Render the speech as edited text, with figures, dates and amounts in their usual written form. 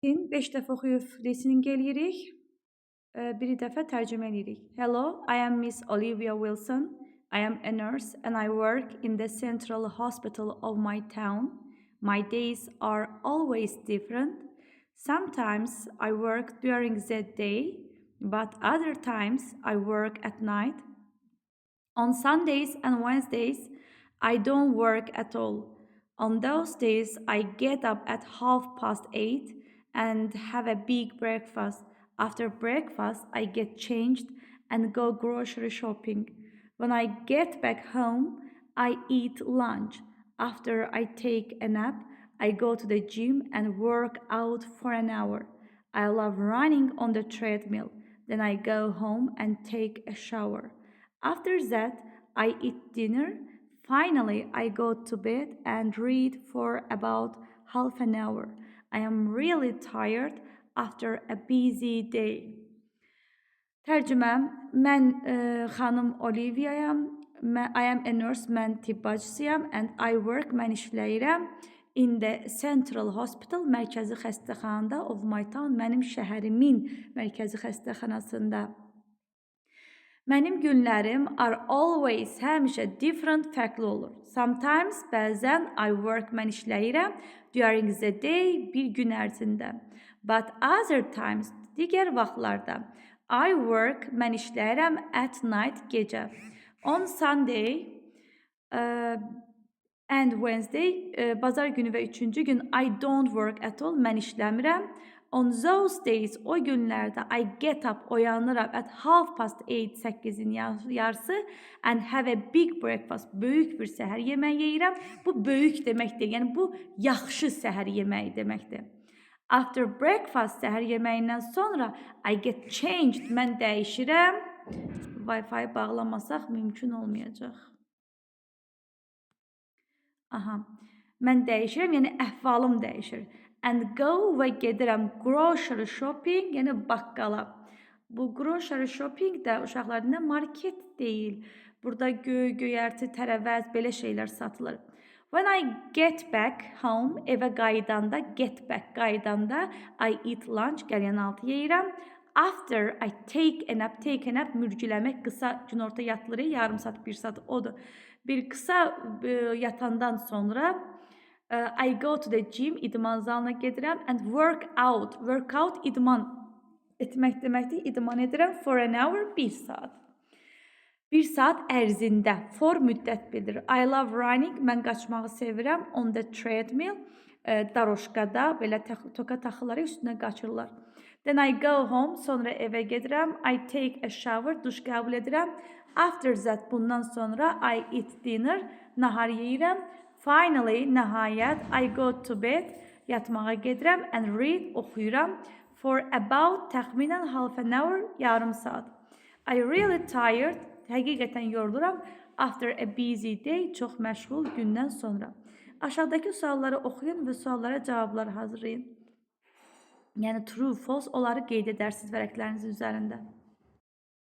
5 dəfə oxuyub listening eləyirik. Bir dəfə tərcümə eləyirik. Hello, I am Miss Olivia Wilson. I am a nurse and I work in the central hospital of my town. My days are always different. Sometimes I work during the day, but other times I work at night. On Sundays and Wednesdays, I don't work at all. On those days, I get up at 8:30 and have a big breakfast. After breakfast, I get changed and go grocery shopping. When I get back home, I eat lunch. After I take a nap, I go to the gym and work out for an hour. I love running on the treadmill. Then I go home and take a shower. After that, I eat dinner. Finally, I go to bed and read for about half an hour. I am really tired after a busy day. Tərcüməm, mən xanım Olivia'yam. I am a nurse, mən tibb bacısıyam and I work, mən işləyirəm in the central hospital, mərkəzi xəstəxanada of my town, mənim şəhərimin mərkəzi xəstəxanasında. Mənim günlərim are always, həmişə different, fərqli olur. Sometimes, bəzən, I work, mən işləyirəm during the day, bir gün ərzində. But other times, digər vaxtlarda, I work, mən işləyirəm at night, gecə. On Sunday and Wednesday, bazar günü və üçüncü gün, I don't work at all, mən işləmirəm. On those days, o günlərdə I get up, oyanıram at 8:30, 8-in yarısı and have a big breakfast, böyük bir səhər yeməyi yeyirəm. Bu böyük deməkdir, yəni bu yaxşı səhər yeməyi deməkdir. After breakfast, səhər yeməyindən sonra I get changed, mən dəyişirəm. Wi-Fi bağlamasaq mümkün olmayacaq. Mən dəyişirəm, yəni əhvalım dəyişir. And go və gedirəm grocery shopping, yəni baqqala. Bu grocery shopping də uşaqlarında market deyil. Burada göyərti, tərəvəz, belə şeylər satılır. When I get back home, evə qayıdanda, get back qayıdanda, I eat lunch, qəlyanaltı yeyirəm. After I take a nap, mürgüləmək, qısa günorta yatılır, yarım saat, 1 saat odur. Bir qısa yatandan sonra I go to the gym, idman zalına gedirəm and work out, idman etmək deməkdir, idman edirəm for an hour, 1 saat. 1 saat ərzində, for müddət bildirir. I love running, mən qaçmağı sevirəm, on the treadmill, daroşkada, belə toka taxıları üstünə qaçırlar. Then I go home, sonra evə gedirəm, I take a shower, duş qəbul edirəm. After that, bundan sonra I eat dinner, nahar yeyirəm. Finally, nəhayət, I go to bed, yatmağa gedirəm and read, oxuyuram for about təxminən half an hour, yarım saat. I really tired, həqiqətən yoruluram after a busy day, çox məşğul gündən sonra. Aşağıdakı sualları oxuyun və suallara cavablar hazırlayın. Yəni true, false, onları qeyd edərsiniz vərəqlərinizin üzərində.